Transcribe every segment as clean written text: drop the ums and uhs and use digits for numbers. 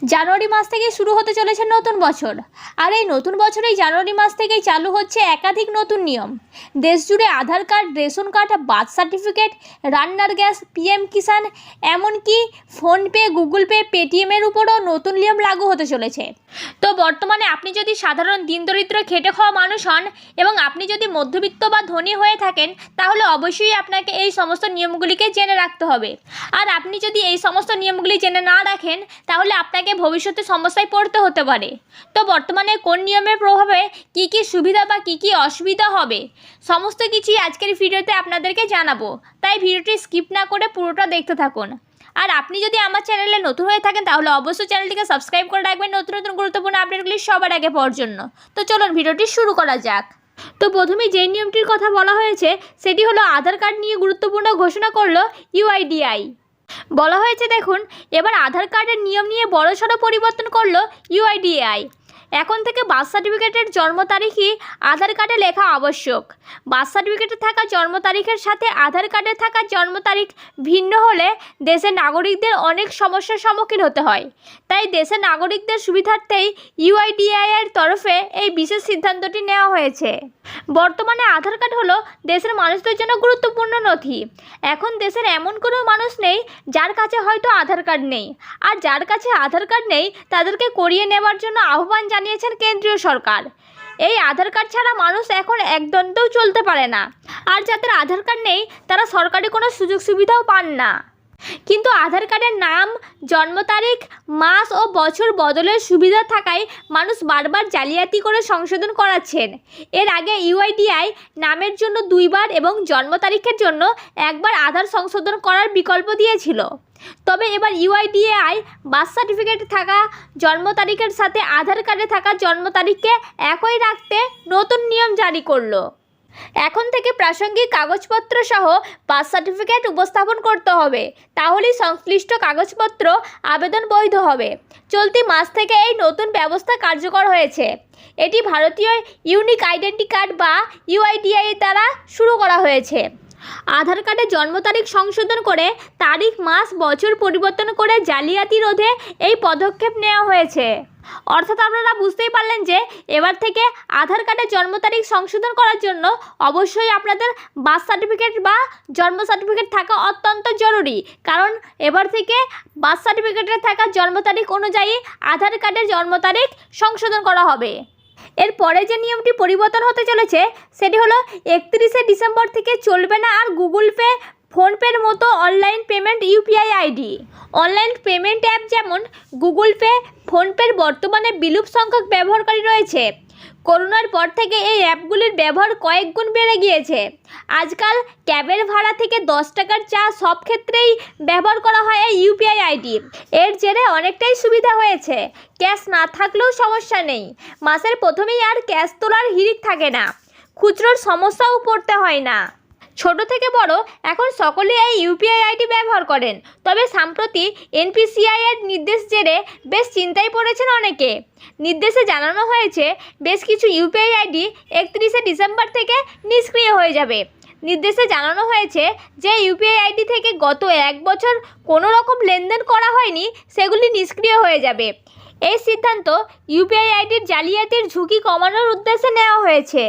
জানুয়ারি মাস থেকেই শুরু হতে চলেছে নতুন বছর। আর এই নতুন বছরেই জানুয়ারি মাস থেকেই চালু হচ্ছে একাধিক নতুন নিয়ম। দেশ জুড়ে Aadhaar card, ration card, birth certificate, রান্নার গ্যাস, পিএম কিষাণ, এমনকি ফোনপে, গুগল পে, পেটিএমের উপরও নতুন নিয়ম লাগু হতে চলেছে। তো বর্তমানে আপনি যদি সাধারণ দিনদরিদ্র খেটে খাওয়া মানুষ হন এবং আপনি যদি মধ্যবিত্ত বা ধনী হয়ে থাকেন, তাহলে অবশ্যই আপনাকে এই সমস্ত নিয়মগুলিকে জেনে রাখতে হবে। আর আপনি যদি এই সমস্ত নিয়মগুলি জেনে না রাখেন, তাহলে আপনাকে ভবিষ্যতে সমস্যায় পড়তে হতে পারে। তো বর্তমানে কোন নিয়মের প্রভাবে কী কী সুবিধা বা কী কী অসুবিধা হবে, সমস্ত কিছুই আজকের ভিডিওতে আপনাদেরকে জানাবো। তাই ভিডিওটি স্কিপ না করে পুরোটা দেখতে থাকুন। আর আপনি যদি আমার চ্যানেলে নতুন হয়ে থাকেন, তাহলে অবশ্যই চ্যানেলটিকে সাবস্ক্রাইব করে রাখবেন নতুন নতুন গুরুত্বপূর্ণ আপডেটগুলি সবার আগে পাওয়ার জন্য। তো চলুন ভিডিওটি শুরু করা যাক। তো প্রথমেই যে নিয়মটির কথা বলা হয়েছে সেটি হলো আধার কার্ড নিয়ে গুরুত্বপূর্ণ ঘোষণা করলো ইউআইডিআই। বলা হয়েছে, দেখুন, এবার আধার কার্ডের নিয়ম নিয়ে বড়সড় পরিবর্তন করলো ইউআইডিএআই। এখন থেকে বার্থ সার্টিফিকেটের জন্ম তারিখই আধার কার্ডে লেখা আবশ্যক। বার্থ সার্টিফিকেটে থাকা জন্ম তারিখের সাথে আধার কার্ডে থাকা জন্ম তারিখ ভিন্ন হলে দেশের নাগরিকদের অনেক সমস্যার সম্মুখীন হতে হয়। তাই দেশের নাগরিকদের সুবিধার্থেই ইউআইডিএআই এর তরফে এই বিশেষ সিদ্ধান্তটি নেওয়া হয়েছে। বর্তমানে আধার কার্ড হলো দেশের মানুষদের জন্য গুরুত্বপূর্ণ নথি। এখন দেশের এমন কোনো মানুষ নেই যার কাছে হয়তো আধার কার্ড নেই। আর যার কাছে আধার কার্ড নেই তাদেরকে করিয়ে নেওয়ার জন্য আহ্বান জানিয়েছেন কেন্দ্রীয় সরকার। এই আধার কার্ড ছাড়া মানুষ এখন একদণ্ডও চলতে পারে না। আর যাদের আধার কার্ড নেই তারা সরকারি কোনো সুযোগ সুবিধাও পান না। কিন্তু আধার কার্ডের নাম, জন্ম তারিখ, মাস ও বছর বদলের সুবিধা থাকায় মানুষ বারবার জালিয়াতি করে সংশোধন করাচ্ছেন। এর আগে ইউআইডিআই নামের জন্য 2 বার এবং জন্ম তারিখের জন্য 1 বার আধার সংশোধন করার বিকল্প দিয়েছিল। তবে এবার ইউআইডিএআই বার্থ সার্টিফিকেটে থাকা জন্ম তারিখের সাথে আধার কার্ডে থাকা জন্ম তারিখকে একই রাখতে নতুন নিয়ম জারি করলো। এখন থেকে প্রাসঙ্গিক কাগজপত্র সহ বার্থ সার্টিফিকেট উপস্থাপন করতে হবে, তাহলেই সংশ্লিষ্ট কাগজপত্র আবেদন বৈধ হবে। চলতি মাস থেকে এই নতুন ব্যবস্থা কার্যকর হয়েছে। এটি ভারতীয় ইউনিক আইডেন্টি কার্ড বা ইউআইডিআই দ্বারা শুরু করা হয়েছে। আধার কার্ডে জন্ম তারিখ সংশোধন করে তারিখ, মাস, বছর পরিবর্তন করে জালিয়াতি রোধে এই পদক্ষেপ নেওয়া হয়েছে। অর্থাৎ আপনারা বুঝতেই পারলেন যে এবার থেকে আধার কার্ডে জন্ম তারিখ সংশোধন করার জন্য অবশ্যই আপনাদের বার্থ সার্টিফিকেট বা জন্ম সার্টিফিকেট থাকা অত্যন্ত জরুরি। কারণ এবার থেকে বার্থ সার্টিফিকেটে থাকা জন্ম তারিখ অনুযায়ী আধার কার্ডের জন্ম তারিখ সংশোধন করা হবে। এরপরে যে নিয়মটি পরিবর্তন হতে চলেছে সেটি হলো 31শে ডিসেম্বর থেকে চলবে না আর গুগল পে, ফোনপের মতো online payment UPI ID. Online payment app যেমন গুগল পে, ফোনপের বর্তমানে বিলুপ সংখ্যক ব্যবহারকারী রয়েছে। করোনার পর থেকে এই অ্যাপগুলির ব্যবহার কয়েক গুণ বেড়ে গিয়েছে। আজকাল ক্যাবের ভাড়া থেকে 10 টাকার চা সব ক্ষেত্রেই ব্যবহার করা হয় এই ইউপিআই আইডি। এর জেরে অনেকটাই সুবিধা হয়েছে। ক্যাশ না থাকলেও সমস্যা নেই। মাসের প্রথমেই আর ক্যাশ তোলার হিড়িক থাকে না। খুচরোর সমস্যাও পড়তে হয় না। ছোট থেকে বড় এখন সকলেই এই ইউপিআই আইডি ব্যবহার করেন। তবে সম্প্রতি এনপিসিআই এর নির্দেশ জেরে বেশ চিন্তায় পড়েছেন অনেকে। নির্দেশে জানানো হয়েছে বেশ কিছু ইউপিআই আইডি 31শে ডিসেম্বর থেকে নিষ্ক্রিয় হয়ে যাবে। নির্দেশে জানানো হয়েছে যে ইউপিআই আইডি থেকে গত 1 বছর কোনো রকম লেনদেন করা হয়নি সেগুলি নিষ্ক্রিয় হয়ে যাবে। এই সিদ্ধান্ত ইউপিআই আইডির জালিয়াতির ঝুঁকি কমানোর উদ্দেশ্যে নেওয়া হয়েছে।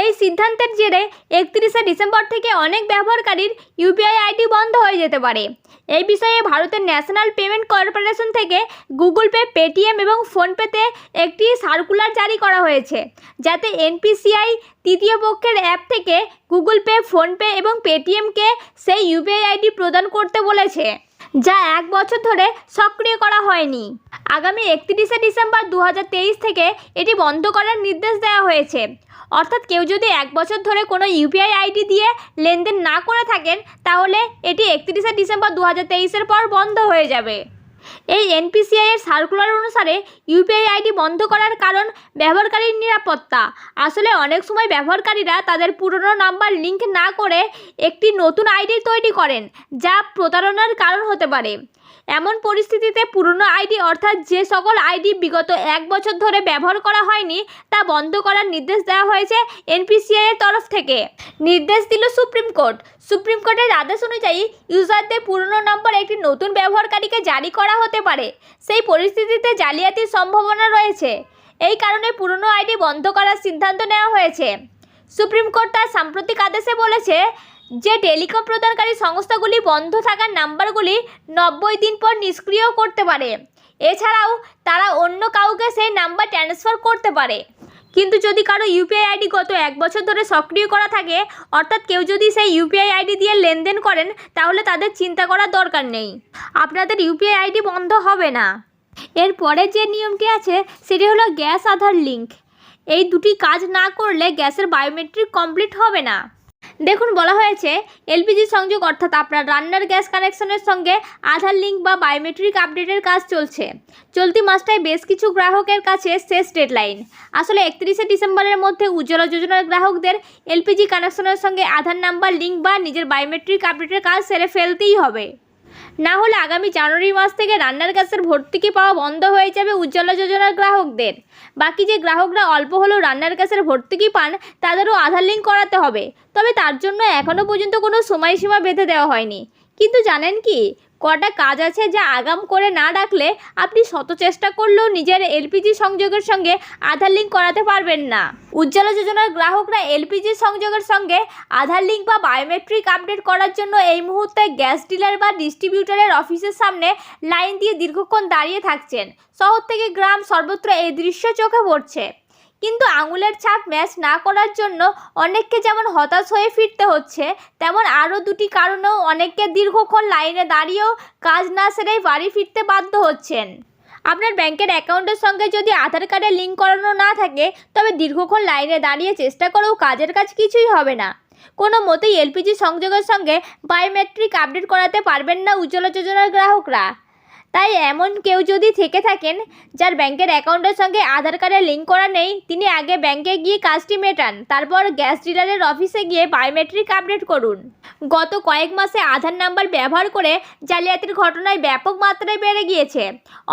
এই সিদ্ধান্তের জেরে 31শে ডিসেম্বর থেকে অনেক ব্যবহারকারীর ইউপিআই আইডি বন্ধ হয়ে যেতে পারে। এই বিষয়ে ভারতের ন্যাশনাল পেমেন্ট কর্পোরেশন থেকে গুগল পে, পেটিএম এবং ফোনপেতে একটি সার্কুলার জারি করা হয়েছে, যাতে এনপিসিআই তৃতীয় পক্ষের অ্যাপ থেকে গুগল পে, ফোনপে এবং পেটিএমকে সেই ইউপিআই আইডি প্রদান করতে বলেছে, যা 1 বছর ধরে সক্রিয় করা হয়নি। আগামী 31শে ডিসেম্বর 2023 থেকে এটি বন্ধ করার নির্দেশ দেওয়া হয়েছে। অর্থাৎ কেউ যদি 1 বছর ধরে কোনো ইউপিআই আইডি দিয়ে লেনদেন না করে থাকেন, তাহলে এটি 31শে ডিসেম্বর 2023-এর পর বন্ধ হয়ে যাবে। এই এনপিসিআই এর সার্কুলার অনুসারে ইউপিআই আইডি বন্ধ করার কারণ ব্যবহারকারীর নিরাপত্তা। আসলে অনেক সময় ব্যবহারকারীরা তাদের পুরনো নাম্বার লিঙ্ক না করে একটি নতুন আইডি তৈরি করেন, যা প্রতারণার কারণ হতে পারে। এমন পরিস্থিতিতে পুরনো আইডি অর্থাৎ যে সকল আইডি বিগত 1 বছর ধরে ব্যবহার করা হয়নি তা বন্ধ করার নির্দেশ দেওয়া হয়েছে এনপিসিআই এর তরফ থেকে। নির্দেশ দিল সুপ্রিম কোর্ট। সুপ্রিম কোর্টের আদেশ অনুযায়ী ইউজারদের পুরনো নম্বর একটি নতুন ব্যবহারকারীকে জারি করা হতে পারে। সেই পরিস্থিতিতে জালিয়াতির সম্ভাবনা রয়েছে। এই কারণে পুরনো আইডি বন্ধ করার সিদ্ধান্ত নেওয়া হয়েছে। সুপ্রিম কোর্ট তার সাম্প্রতিক আদেশে বলেছে যে টেলিকম প্রদানকারী সংস্থাগুলি বন্ধ থাকার নাম্বারগুলি 90 দিন পর নিষ্ক্রিয় করতে পারে। এছাড়াও তারা অন্য কাউকে সেই নাম্বার ট্রান্সফার করতে পারে। কিন্তু যদি কারো ইউপিআই আইডি গত 1 বছর ধরে সক্রিয় করা থাকে, অর্থাৎ কেউ যদি সেই ইউপিআই আইডি দিয়ে লেনদেন করেন, তাহলে তাদের চিন্তা করার দরকার নেই, আপনাদের ইউপিআই আইডি বন্ধ হবে না। এরপরে যে নিয়মটি আছে সেটি হলো গ্যাস আধার লিঙ্ক। এই দুটি কাজ না করলে গ্যাসের বায়োমেট্রিক কমপ্লিট হবে না। দেখুন, বলা হয়েছে এলপিজি সংযোগ অর্থাৎ আপনার রান্নার গ্যাস কানেকশনের সঙ্গে আধার লিঙ্ক বা বায়োমেট্রিক আপডেটের কাজ চলছে। চলতি মাসটায় বেশ কিছু গ্রাহকের কাছে শেষ ডেডলাইন। আসলে 31শে ডিসেম্বরের মধ্যে উজ্জ্বলা যোজনার গ্রাহকদের এলপিজি কানেকশনের সঙ্গে আধার নাম্বার লিঙ্ক বা নিজের বায়োমেট্রিক আপডেটের কাজ সেরে ফেলতেই হবে। না হলে আগামী জানুয়ারি মাস থেকে রান্নার গ্যাসের ভর্তুকি পাওয়া বন্ধ হয়ে যাবে উজ্জ্বলা যোজনার গ্রাহকদের। বাকি যে গ্রাহকরা অল্প হলেও রান্নার গ্যাসের ভর্তুকি পান তাদেরও আধার লিঙ্ক করাতে হবে। তবে তার জন্য এখনও পর্যন্ত কোনো সময়সীমা বেঁধে দেওয়া হয়নি। কিন্তু জানেন কি, কটা কাজ আছে যা আগাম করে না রাখলে আপনি শত চেষ্টা করলেও নিজের এলপিজি সংযোগের সঙ্গে আধার লিঙ্ক করাতে পারবেন না। উজ্জ্বলা যোজনার গ্রাহকরা এলপিজি সংযোগের সঙ্গে আধার লিঙ্ক বা বায়োমেট্রিক আপডেট করার জন্য এই মুহূর্তে গ্যাস ডিলার বা ডিস্ট্রিবিউটরের অফিসের সামনে লাইন দিয়ে দীর্ঘক্ষণ দাঁড়িয়ে থাকছেন। শহর থেকে গ্রাম সর্বত্র এই দৃশ্য চোখে পড়ছে। কিন্তু আঙুলের ছাপ ম্যাচ না করার জন্য অনেককে যেমন হতাশ হয়ে ফিরতে হচ্ছে, তেমন আরও দুটি কারণেও অনেককে দীর্ঘক্ষণ লাইনে দাঁড়িয়েও কাজ না সেরেই বাড়ি ফিরতে বাধ্য হচ্ছেন। আপনার ব্যাংকের অ্যাকাউন্টের সঙ্গে যদি আধার কার্ডের লিঙ্ক করানো না থাকে, তবে দীর্ঘক্ষণ লাইনে দাঁড়িয়ে চেষ্টা করেও কাজের কাজ কিছুই হবে না। কোনো মতেই এলপিজি সংযোগের সঙ্গে বায়োমেট্রিক আপডেট করাতে পারবেন না উজ্জ্বলা যোজনার গ্রাহকরা। তাই এমন কেউ যদি থেকে থাকেন যার ব্যাংকের অ্যাকাউন্টের সঙ্গে আধার কার্ডের লিঙ্ক করা নেই, তিনি আগে ব্যাংকে গিয়ে কাজটি মেটান, তারপর গ্যাস ডিলারের অফিসে গিয়ে বায়োমেট্রিক আপডেট করুন। গত কয়েক মাসে আধার নাম্বার ব্যবহার করে জালিয়াতির ঘটনায় ব্যাপক মাত্রায় বেড়ে গিয়েছে।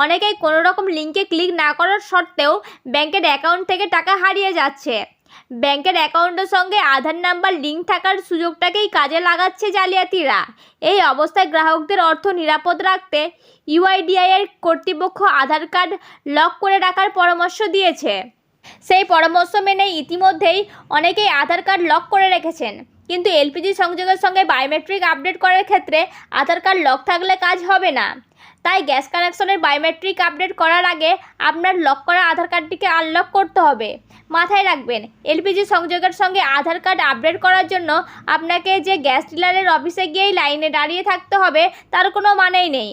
অনেকেই কোনো রকম লিঙ্কে ক্লিক না করার সত্ত্বেও ব্যাংকের অ্যাকাউন্ট থেকে টাকা হারিয়ে যাচ্ছে। ব্যাংকের অ্যাকাউন্টের সঙ্গে আধার নাম্বার লিঙ্ক থাকার সুযোগটাকেই কাজে লাগাচ্ছে জালিয়াতিরা। এই অবস্থায় গ্রাহকদের অর্থ নিরাপদ রাখতে ইউআইডিআই এর কর্তৃপক্ষ আধার কার্ড লক করে রাখার পরামর্শ দিয়েছে। সেই পরামর্শ মেনে ইতিমধ্যেই অনেকেই আধার কার্ড লক করে রেখেছেন। কিন্তু এলপিজি সংযোগের সঙ্গে বায়োমেট্রিক আপডেট করার ক্ষেত্রে আধার কার্ড লক থাকলে কাজ হবে না। তাই গ্যাস কানেকশনের বায়োমেট্রিক আপডেট করার আগে আপনার লক করা আধার কার্ডটিকে আনলক করতে হবে। মাথায় রাখবেন, এলপিজি সংযোগের সঙ্গে আধার কার্ড আপডেট করার জন্য আপনাকে যে গ্যাস ডিলারের অফিসে গিয়েই লাইনে দাঁড়িয়ে থাকতে হবে তার কোনো মানেই নেই।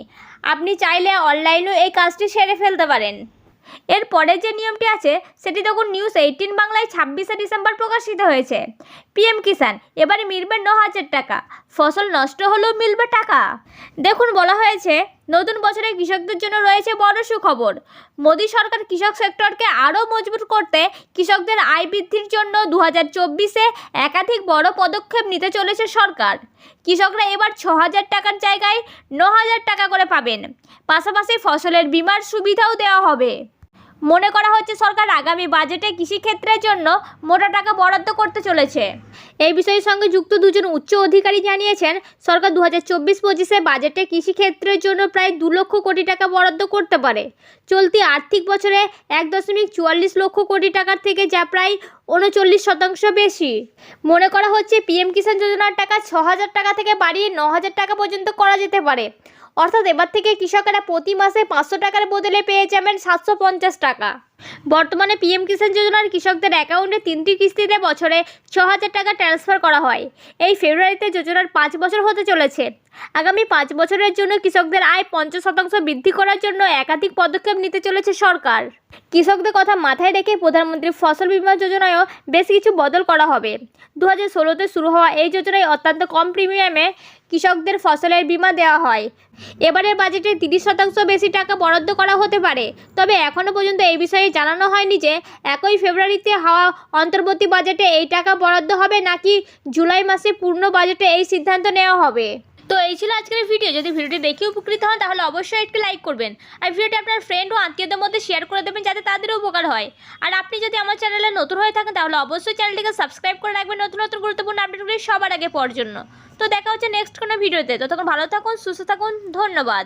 আপনি চাইলে অনলাইনেও এই কাজটি সেরে ফেলতে পারেন। এরপরে যে নিয়মটি আছে সেটি দেখুন নিউজ 18 বাংলায় 26শে ডিসেম্বর প্রকাশিত হয়েছে। পিএম কিষাণ এবারে মিলবে 9,000 টাকা, ফসল নষ্ট হলেও মিলবে টাকা। দেখুন, বলা হয়েছে নতুন বছরে কৃষকদের জন্য রয়েছে বড় সুখবর। মোদী সরকার কৃষক সেক্টরকে আরও মজবুত করতে কৃষকদের আয় বৃদ্ধির জন্য 2024-এ একাধিক বড় পদক্ষেপ নিতে চলেছে সরকার। কৃষকরা এবার 6,000 টাকার জায়গায় 9,000 টাকা করে পাবেন। পাশাপাশি ফসলের বীমার সুবিধাও দেওয়া হবে। মনে করা হচ্ছে সরকার আগামী বাজেটে কৃষিক্ষেত্রের জন্য মোটা টাকা বরাদ্দ করতে চলেছে। এই বিষয়ের সঙ্গে যুক্ত দুজন উচ্চ অধিকারী জানিয়েছেন, সরকার 2024-25-এ বাজেটে কৃষিক্ষেত্রের জন্য প্রায় 2 লক্ষ কোটি টাকা বরাদ্দ করতে পারে। চলতি আর্থিক বছরে 1.44 লক্ষ কোটি টাকার থেকে, যা প্রায় 39% বেশি। মনে করা হচ্ছে পিএম কিষাণ যোজনার টাকা 6,000 টাকা থেকে বাড়িয়ে 9,000 টাকা পর্যন্ত করা যেতে পারে। অর্থাৎ এবার থেকে কৃষকেরা প্রতি মাসে 500 টাকার বদলে পেয়ে যাবেন 750 টাকা। বর্তমানে পিএম কিষাণ যোজনার কৃষকদের অ্যাকাউন্টে 3টি কিস্তিতে বছরে 6,000 টাকা ট্রান্সফার করা হয়। এই ফেব্রুয়ারিতে যোজনার 5 বছর হতে চলেছে। আগামী 5 বছরের জন্য কৃষকদের আয় 50% বৃদ্ধি করার জন্য একাধিক পদক্ষেপ নিতে চলেছে সরকার। কৃষকদের কথা মাথায় রেখে প্রধানমন্ত্রী ফসল বীমা যোজনায়ও বেশ কিছু বদল করা হবে। 2016-তে শুরু হওয়া এই যোজনায় অত্যন্ত কম প্রিমিয়ামে কৃষকদের ফসলের বীমা দেওয়া হয়। এবারের বাজেটে 30% বেশি টাকা বরাদ্দ করা হতে পারে। তবে এখনও পর্যন্ত এই বিষয়ে জানানো হয়নি যে 1 ফেব্রুয়ারিতে হওয়া অন্তর্বর্তী বাজেটে এই টাকা বরাদ্দ হবে নাকি জুলাই মাসে পূর্ণ বাজেটে এই সিদ্ধান্ত নেওয়া হবে। তো এই ছিল আজকের ভিডিও। যদি ভিডিওটি দেখে উপকৃত হন তাহলে অবশ্যই একটি লাইক করবেন, আর ভিডিওটি আপনার ফ্রেন্ড ও আত্মীয়দের মধ্যে শেয়ার করে দেবেন যাতে তাদেরও উপকার হয়। আর আপনি যদি আমার চ্যানেলে নতুন হয়ে থাকেন তাহলে অবশ্যই চ্যানেলটিকে সাবস্ক্রাইব করে রাখবেন নতুন নতুন গুরুত্বপূর্ণ আপডেটগুলি সবার আগে পাওয়ার জন্য। তো দেখা হচ্ছে নেক্সট কোনো ভিডিওতে। ততক্ষণ ভালো থাকুন, সুস্থ থাকুন, ধন্যবাদ।